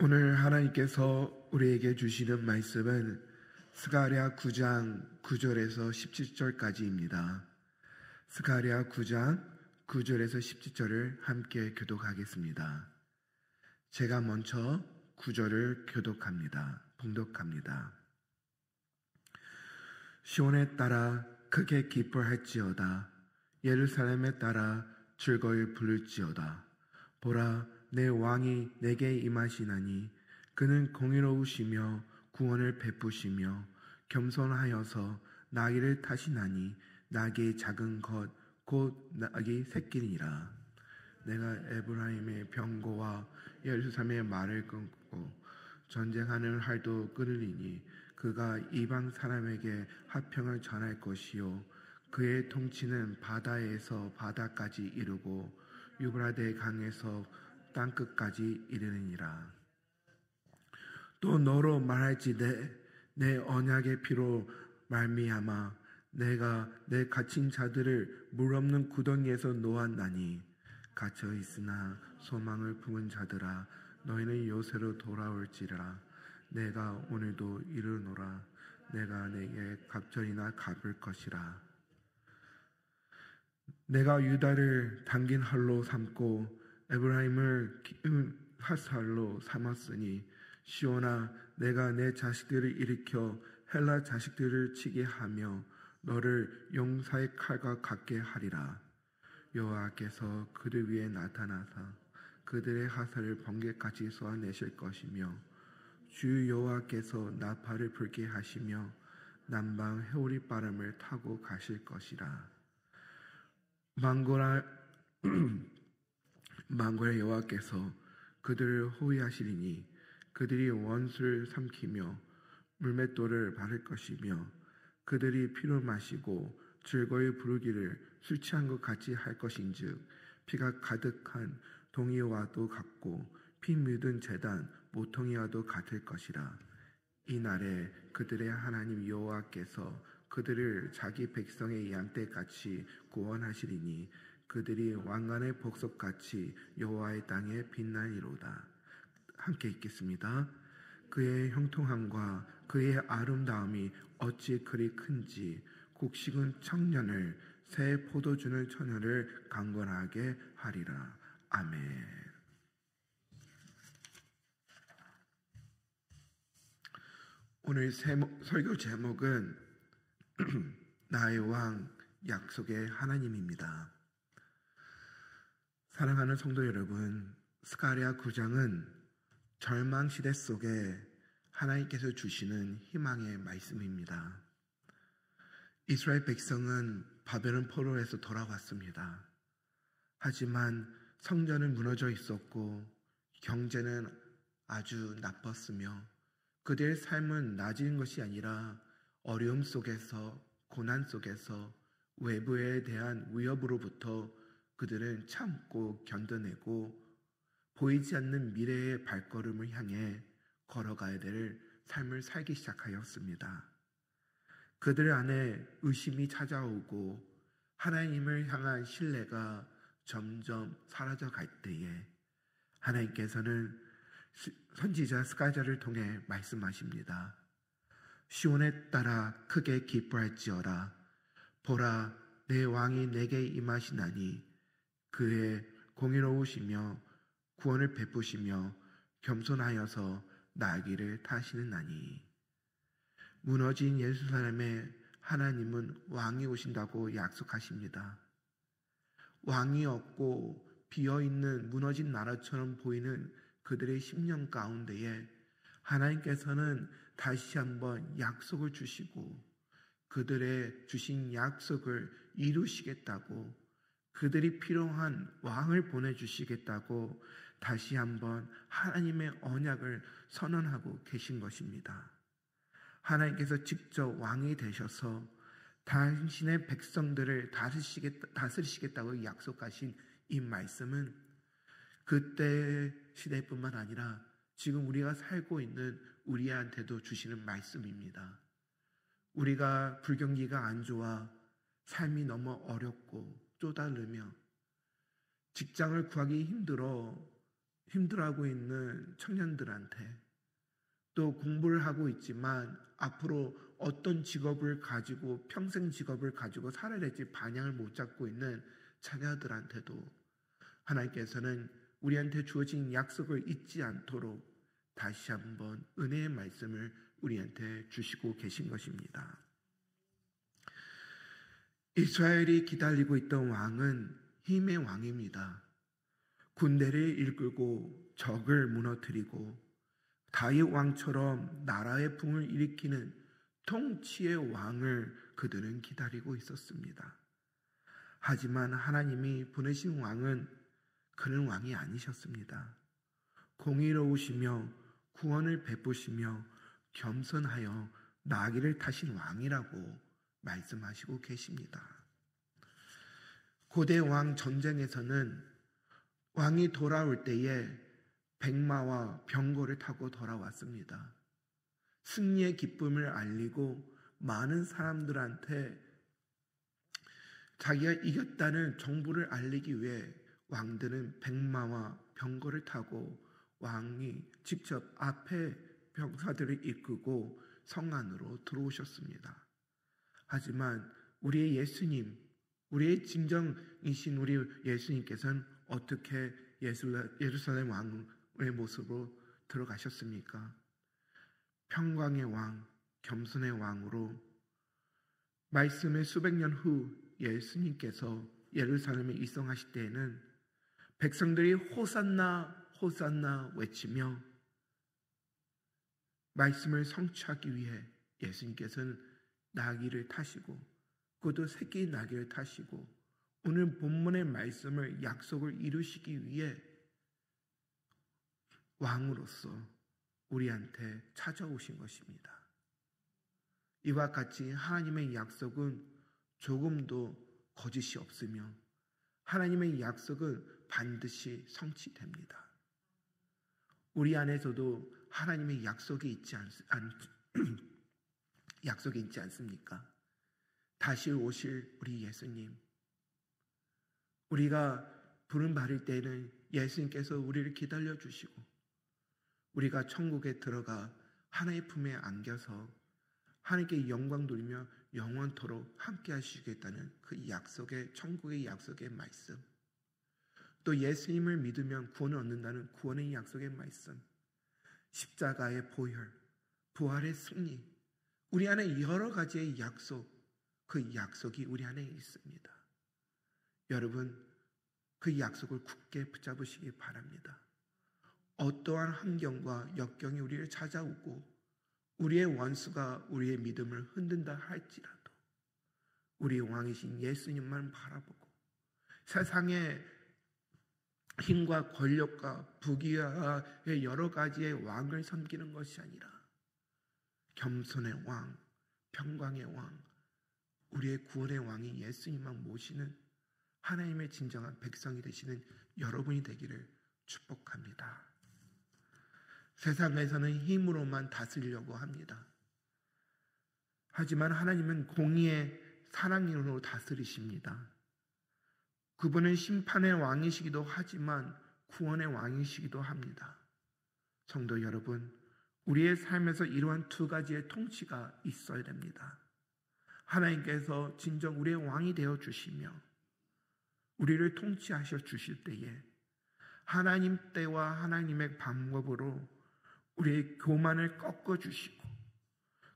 오늘 하나님께서 우리에게 주시는 말씀은 스가랴 9장 9절에서 17절까지입니다. 스가랴 9장 9절에서 17절을 함께 교독하겠습니다. 제가 먼저 9절을 봉독합니다. 시온에 따라 크게 기뻐할지어다. 예루살렘에 따라 즐거이 부를지어다. 보라, 내 왕이 내게 임하시나니 그는 공의로우시며 구원을 베푸시며 겸손하여서 나귀를 타시나니 나귀의 작은 것 곧 나귀 새끼니라. 내가 에브라임의 병거와 예루살렘의 말을 끊고 전쟁하는 활도 끊으리니 그가 이방 사람에게 화평을 전할 것이요 그의 통치는 바다에서 바다까지 이르고 유브라데 강에서 땅끝까지 이르느니라. 또 너로 말할지되 내 언약의 피로 말미암아 내가 내 갇힌 자들을 물 없는 구덩이에서 놓았나니 갇혀 있으나 소망을 품은 자들아 너희는 요새로 돌아올지라. 내가 오늘도 이르노라. 내가 내게 갑절이나 갚을 것이라. 내가 유다를 당긴 활로 삼고 에브라임을 화살로 삼았으니 시온아, 내가 내 자식들을 일으켜 헬라 자식들을 치게 하며 너를 용사의 칼과 같게 하리라. 여호와께서 그들 위에 나타나사 그들의 화살을 번개같이 쏘아내실 것이며 주 여호와께서 나팔을 불게 하시며 남방 회오리 바람을 타고 가실 것이라. 망고라 여호와께서 그들을 호위하시리니 그들이 원수를 삼키며 물맷돌을 바를 것이며 그들이 피를 마시고 즐거이 부르기를 술 취한 것 같이 할 것인즉 피가 가득한 동이와도 같고 피 묻은 제단 모퉁이와도 같을 것이라. 이 날에 그들의 하나님 여호와께서 그들을 자기 백성의 양떼같이 구원하시리니 그들이 왕관의 복석같이 여호와의 땅에 빛나리로다. 함께 읽겠습니다. 그의 형통함과 그의 아름다움이 어찌 그리 큰지 곡식은 청년을 새 포도주는 처녀를 강건하게 하리라. 아멘. 오늘 설교 제목은 나의 왕 약속의 하나님입니다. 사랑하는 성도 여러분, 스가랴 9장은 절망시대 속에 하나님께서 주시는 희망의 말씀입니다. 이스라엘 백성은 바벨론 포로에서 돌아왔습니다. 하지만 성전은 무너져 있었고 경제는 아주 나빴으며 그들의 삶은 나아진 것이 아니라 어려움 속에서 고난 속에서 외부에 대한 위협으로부터 그들은 참고 견뎌내고 보이지 않는 미래의 발걸음을 향해 걸어가야 될 삶을 살기 시작하였습니다. 그들 안에 의심이 찾아오고 하나님을 향한 신뢰가 점점 사라져갈 때에 하나님께서는 선지자 스가랴를 통해 말씀하십니다. 시온에 따라 크게 기뻐할지어다. 보라, 내 왕이 내게 임하시나니 그의 공의로우시며 구원을 베푸시며 겸손하여서 나귀를 타시느나니. 무너진 예루살렘에 하나님은 왕이 오신다고 약속하십니다. 왕이 없고 비어있는 무너진 나라처럼 보이는 그들의 심령 가운데에 하나님께서는 다시 한번 약속을 주시고 그들의 주신 약속을 이루시겠다고, 그들이 필요한 왕을 보내주시겠다고 다시 한번 하나님의 언약을 선언하고 계신 것입니다. 하나님께서 직접 왕이 되셔서 당신의 백성들을 다스리시겠다고 약속하신 이 말씀은 그때 시대뿐만 아니라 지금 우리가 살고 있는 우리한테도 주시는 말씀입니다. 우리가 불경기가 안 좋아 삶이 너무 어렵고 쪼달르며 직장을 구하기 힘들어 힘들어하고 있는 청년들한테, 또 공부를 하고 있지만 앞으로 어떤 직업을 가지고 평생 직업을 가지고 살아야 될지 방향을 못 잡고 있는 자녀들한테도 하나님께서는 우리한테 주어진 약속을 잊지 않도록 다시 한번 은혜의 말씀을 우리한테 주시고 계신 것입니다. 이스라엘이 기다리고 있던 왕은 힘의 왕입니다. 군대를 이끌고 적을 무너뜨리고 다윗 왕처럼 나라의 붕을 일으키는 통치의 왕을 그들은 기다리고 있었습니다. 하지만 하나님이 보내신 왕은 그런 왕이 아니셨습니다. 공의로우시며 구원을 베푸시며 겸손하여 나귀를 타신 왕이라고 말씀하시고 계십니다. 고대 왕 전쟁에서는 왕이 돌아올 때에 백마와 병거를 타고 돌아왔습니다. 승리의 기쁨을 알리고 많은 사람들한테 자기가 이겼다는 정보를 알리기 위해 왕들은 백마와 병거를 타고 왕이 직접 앞에 병사들을 이끌고 성 안으로 들어오셨습니다. 하지만 우리의 예수님, 우리의 진정이신 우리 예수님께서는 어떻게 예루살렘 왕의 모습으로 들어가셨습니까? 평강의 왕, 겸손의 왕으로 말씀의 수백 년 후 예수님께서 예루살렘에 입성하실 때에는 백성들이 호산나 호산나 외치며 말씀을 성취하기 위해 예수님께서는 나귀를 타시고 그것도 새끼 나귀를 타시고 오늘 본문의 말씀을 약속을 이루시기 위해 왕으로서 우리한테 찾아오신 것입니다. 이와 같이 하나님의 약속은 조금도 거짓이 없으며 하나님의 약속은 반드시 성취됩니다. 우리 안에서도 하나님의 약속이 있지 않습니까? 다시 오실 우리 예수님, 우리가 부름 받을 때는 예수님께서 우리를 기다려 주시고 우리가 천국에 들어가 하나님의 품에 안겨서 하나님께 영광 돌리며 영원토록 함께 하시겠다는 그 약속의, 천국의 약속의 말씀, 또 예수님을 믿으면 구원을 얻는다는 구원의 약속의 말씀, 십자가의 보혈, 부활의 승리, 우리 안에 여러 가지의 약속, 그 약속이 우리 안에 있습니다. 여러분, 그 약속을 굳게 붙잡으시기 바랍니다. 어떠한 환경과 역경이 우리를 찾아오고 우리의 원수가 우리의 믿음을 흔든다 할지라도 우리의 왕이신 예수님만 바라보고 세상의 힘과 권력과 부귀의 여러 가지의 왕을 섬기는 것이 아니라 겸손의 왕, 평강의 왕, 우리의 구원의 왕이 예수님만 모시는 하나님의 진정한 백성이 되시는 여러분이 되기를 축복합니다. 세상에서는 힘으로만 다스리려고 합니다. 하지만 하나님은 공의의 사랑으로 다스리십니다. 그분은 심판의 왕이시기도 하지만 구원의 왕이시기도 합니다. 성도 여러분, 우리의 삶에서 이러한 두 가지의 통치가 있어야 됩니다. 하나님께서 진정 우리의 왕이 되어 주시며 우리를 통치하셔 주실 때에 하나님 때와 하나님의 방법으로 우리의 교만을 꺾어주시고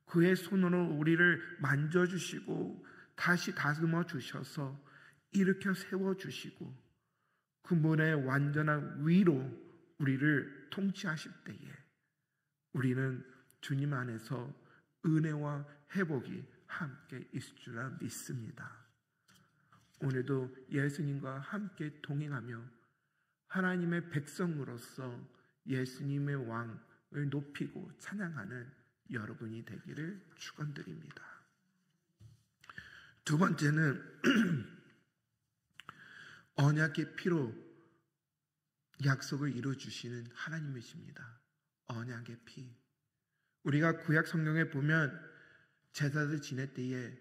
그의 손으로 우리를 만져주시고 다시 다듬어 주셔서 일으켜 세워주시고 그분의 완전한 위로 우리를 통치하실 때에 우리는 주님 안에서 은혜와 회복이 함께 있을 줄 믿습니다. 오늘도 예수님과 함께 동행하며 하나님의 백성으로서 예수님의 왕을 높이고 찬양하는 여러분이 되기를 축원드립니다. 두 번째는 언약의 피로 약속을 이루어주시는 하나님이십니다. 언약의 피. 우리가 구약 성경에 보면 제사를 지낼 때에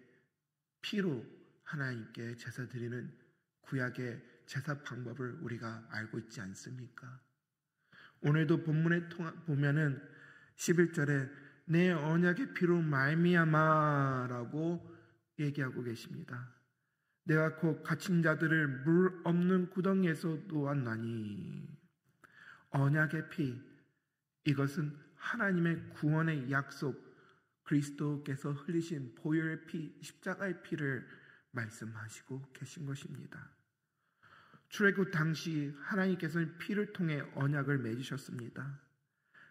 피로 하나님께 제사 드리는 구약의 제사 방법을 우리가 알고 있지 않습니까? 오늘도 본문에 보면은 11절에 내 언약의 피로 말미암아라고 얘기하고 계십니다. 내가 곧 갇힌 자들을 물 없는 구덩이에서 놓았나니. 언약의 피, 이것은 하나님의 구원의 약속, 그리스도께서 흘리신 보혈의 피, 십자가의 피를 말씀하시고 계신 것입니다. 출애굽 당시 하나님께서는 피를 통해 언약을 맺으셨습니다.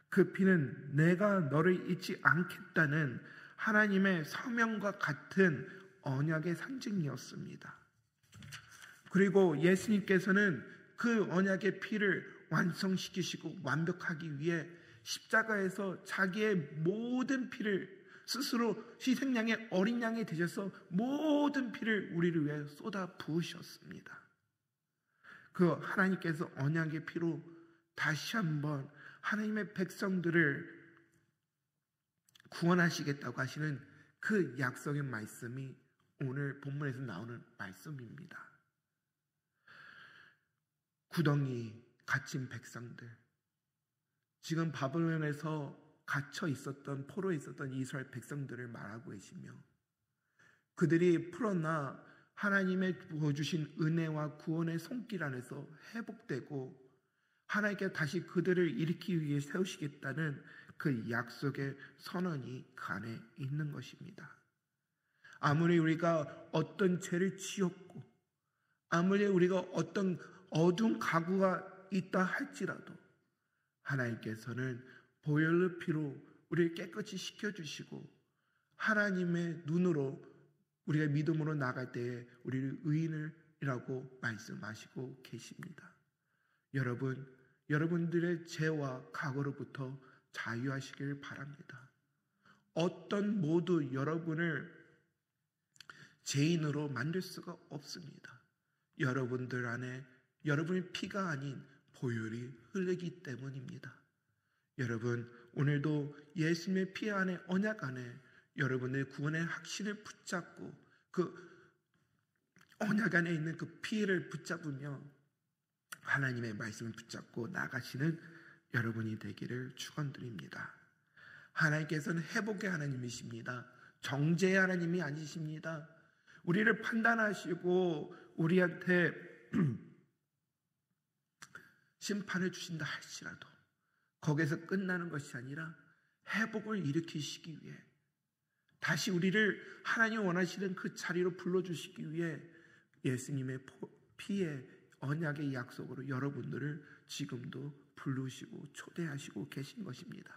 그 피는 내가 너를 잊지 않겠다는 하나님의 서명과 같은 언약의 상징이었습니다. 그리고 예수님께서는 그 언약의 피를 완성시키시고 완벽하기 위해 십자가에서 자기의 모든 피를 스스로 희생양의 어린 양이 되셔서 모든 피를 우리를 위해 쏟아 부으셨습니다. 그 하나님께서 언약의 피로 다시 한번 하나님의 백성들을 구원하시겠다고 하시는 그 약속의 말씀이 오늘 본문에서 나오는 말씀입니다. 구덩이 갇힌 백성들, 지금 바벨론에서 갇혀 있었던, 포로에 있었던 이스라엘 백성들을 말하고 계시며, 그들이 풀어나 하나님의 부어주신 은혜와 구원의 손길 안에서 회복되고 하나님께 다시 그들을 일으키기 위해 세우시겠다는 그 약속의 선언이 그 안에 있는 것입니다. 아무리 우리가 어떤 죄를 지었고 아무리 우리가 어떤 어두운 가구가 있다 할지라도 하나님께서는 보혈의 피로 우리를 깨끗이 씻겨주시고 하나님의 눈으로 우리가 믿음으로 나갈 때에 우리를 의인이라고 말씀하시고 계십니다. 여러분들의 죄와 과거로부터 자유하시길 바랍니다. 어떤 모두 여러분을 죄인으로 만들 수가 없습니다. 여러분들 안에 여러분의 피가 아닌 보혈이 흐르기 때문입니다. 여러분, 오늘도 예수님의 피 안에, 언약 안에 여러분의 구원의 확신을 붙잡고 그 언약 안에 있는 그 피를 붙잡으며 하나님의 말씀을 붙잡고 나가시는 여러분이 되기를 축원드립니다. 하나님께서는 회복의 하나님이십니다. 정죄의 하나님이 아니십니다. 우리를 판단하시고 우리한테 심판을 주신다 할지라도 거기에서 끝나는 것이 아니라 회복을 일으키시기 위해 다시 우리를 하나님 원하시는 그 자리로 불러주시기 위해 예수님의 피의 언약의 약속으로 여러분들을 지금도 부르시고 초대하시고 계신 것입니다.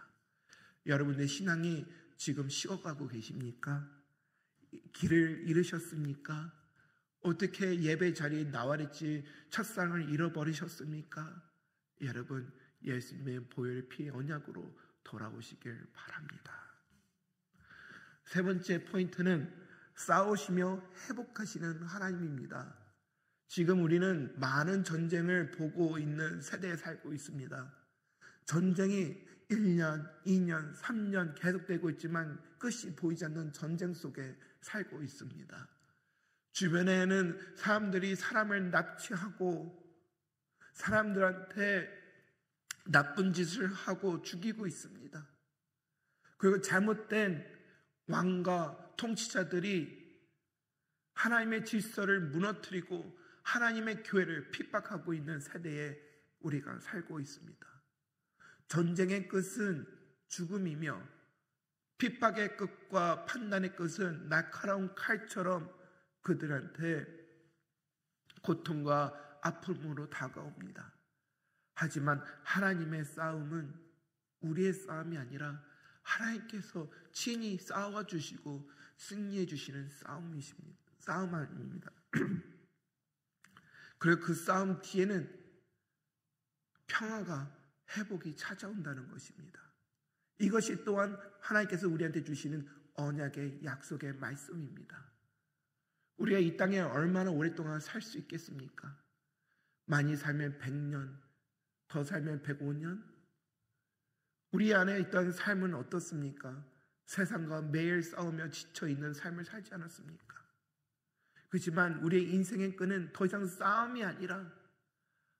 여러분의 신앙이 지금 식어가고 계십니까? 길을 잃으셨습니까? 어떻게 예배 자리에 나와랬지 첫상을 잃어버리셨습니까? 여러분, 예수님의 보혈의 피의 언약으로 돌아오시길 바랍니다. 세 번째 포인트는 싸우시며 회복하시는 하나님입니다. 지금 우리는 많은 전쟁을 보고 있는 세대에 살고 있습니다. 전쟁이 1년, 2년, 3년 계속되고 있지만 끝이 보이지 않는 전쟁 속에 살고 있습니다. 주변에는 사람들이 사람을 납치하고 사람들한테 나쁜 짓을 하고 죽이고 있습니다. 그리고 잘못된 왕과 통치자들이 하나님의 질서를 무너뜨리고 하나님의 교회를 핍박하고 있는 세대에 우리가 살고 있습니다. 전쟁의 끝은 죽음이며 핍박의 끝과 판단의 끝은 날카로운 칼처럼 그들한테 고통과 아픔으로 다가옵니다. 하지만 하나님의 싸움은 우리의 싸움이 아니라 하나님께서 친히 싸워주시고 승리해 주시는 싸움입니다. 그리고 그 싸움 뒤에는 평화가 회복이 찾아온다는 것입니다. 이것이 또한 하나님께서 우리한테 주시는 언약의 약속의 말씀입니다. 우리가 이 땅에 얼마나 오랫동안 살 수 있겠습니까? 많이 살면 100년, 더 살면 105년? 우리 안에 있던 삶은 어떻습니까? 세상과 매일 싸우며 지쳐있는 삶을 살지 않았습니까? 그렇지만 우리의 인생의 끈은 더 이상 싸움이 아니라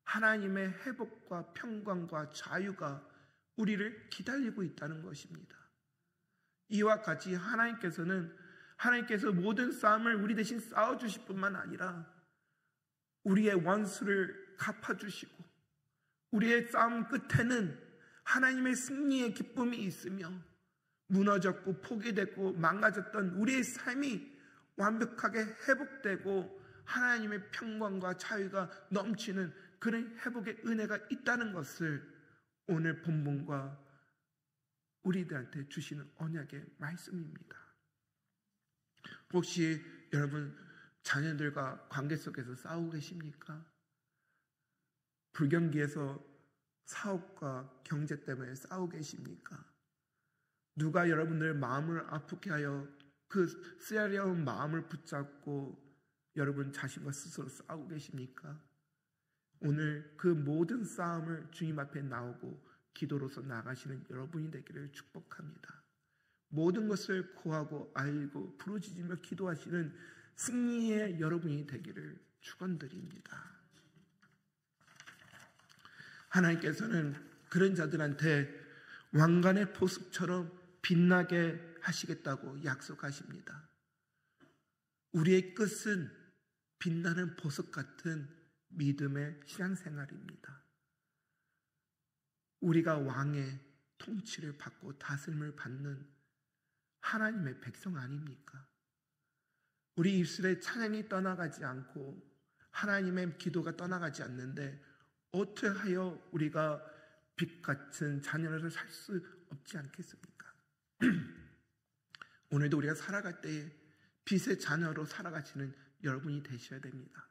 하나님의 회복과 평강과 자유가 우리를 기다리고 있다는 것입니다. 이와 같이 하나님께서 모든 싸움을 우리 대신 싸워주실 뿐만 아니라 우리의 원수를 갚아주시고 우리의 싸움 끝에는 하나님의 승리의 기쁨이 있으며 무너졌고 포기되고 망가졌던 우리의 삶이 완벽하게 회복되고 하나님의 평강과 자유가 넘치는 그런 회복의 은혜가 있다는 것을 오늘 본문과 우리들한테 주시는 언약의 말씀입니다. 혹시 여러분 자녀들과 관계 속에서 싸우고 계십니까? 불경기에서 사업과 경제 때문에 싸우고 계십니까? 누가 여러분들 마음을 아프게 하여 그 쓰여려운 마음을 붙잡고 여러분 자신과 스스로 싸우고 계십니까? 오늘 그 모든 싸움을 주님 앞에 나오고 기도로서 나가시는 여러분이 되기를 축복합니다. 모든 것을 구하고 알고 부르짖으며 기도하시는 승리의 여러분이 되기를 축원드립니다. 하나님께서는 그런 자들한테 왕관의 보습처럼 빛나게 하시겠다고 약속하십니다. 우리의 끝은 빛나는 보석 같은 믿음의 신앙생활입니다. 우리가 왕의 통치를 받고 다스림을 받는 하나님의 백성 아닙니까? 우리 입술의 찬양이 떠나가지 않고 하나님의 기도가 떠나가지 않는데 어떻게 하여 우리가 빛 같은 자녀를 살 수 없지 않겠습니까? 오늘도 우리가 살아갈 때에 빛의 자녀로 살아가시는 여러분이 되셔야 됩니다.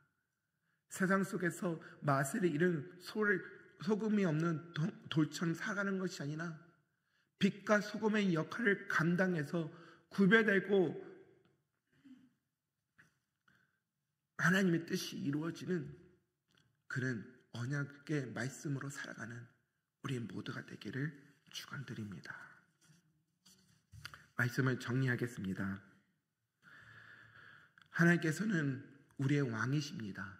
세상 속에서 맛을 잃은 소금이 없는 돌처럼 살아가는 것이 아니라 빛과 소금의 역할을 감당해서 구별되고 하나님의 뜻이 이루어지는 그런 언약의 말씀으로 살아가는 우리 모두가 되기를 축원드립니다. 말씀을 정리하겠습니다. 하나님께서는 우리의 왕이십니다.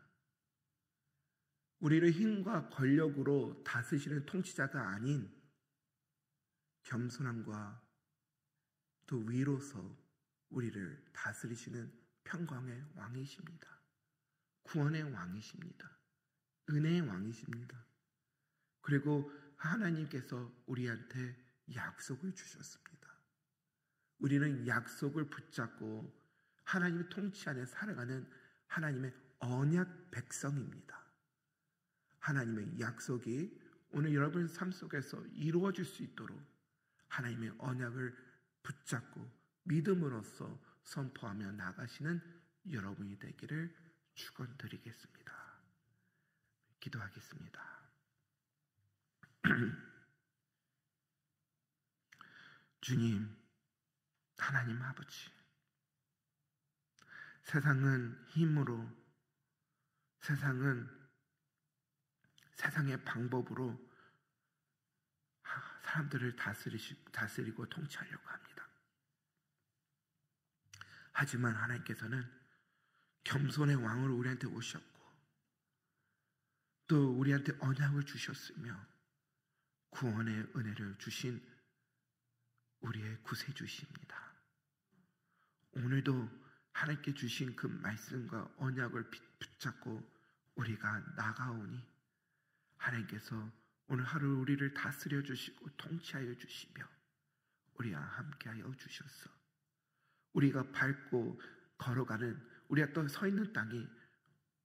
우리를 힘과 권력으로 다스리시는 통치자가 아닌 겸손함과 또 위로서 우리를 다스리시는 평강의 왕이십니다. 구원의 왕이십니다. 은혜의 왕이십니다. 그리고 하나님께서 우리한테 약속을 주셨습니다. 우리는 약속을 붙잡고 하나님의 통치 안에 살아가는 하나님의 언약 백성입니다. 하나님의 약속이 오늘 여러분 삶 속에서 이루어질 수 있도록 하나님의 언약을 붙잡고 믿음으로써 선포하며 나가시는 여러분이 되기를 축원드리겠습니다. 기도하겠습니다. 주님, 하나님 아버지, 세상은 힘으로, 세상의 방법으로 사람들을 다스리고 통치하려고 합니다. 하지만 하나님께서는 겸손의 왕으로 우리한테 오셨고 또 우리한테 언약을 주셨으며 구원의 은혜를 주신 우리의 구세주십니다. 오늘도 하나님께 주신 그 말씀과 언약을 붙잡고 우리가 나가오니 하나님께서 오늘 하루 우리를 다스려 주시고 통치하여 주시며 우리와 함께하여 주셔서 우리가 밟고 걸어가는 우리가 또 서 있는 땅이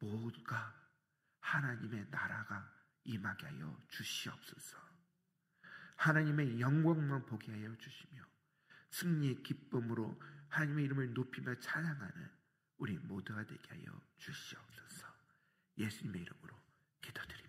모두가 하나님의 나라가 임하게 하여 주시옵소서. 하나님의 영광만 보게 하여 주시며 승리의 기쁨으로 하나님의 이름을 높이며 찬양하는 우리 모두가 되게 하여 주시옵소서. 예수님의 이름으로 기도드립니다.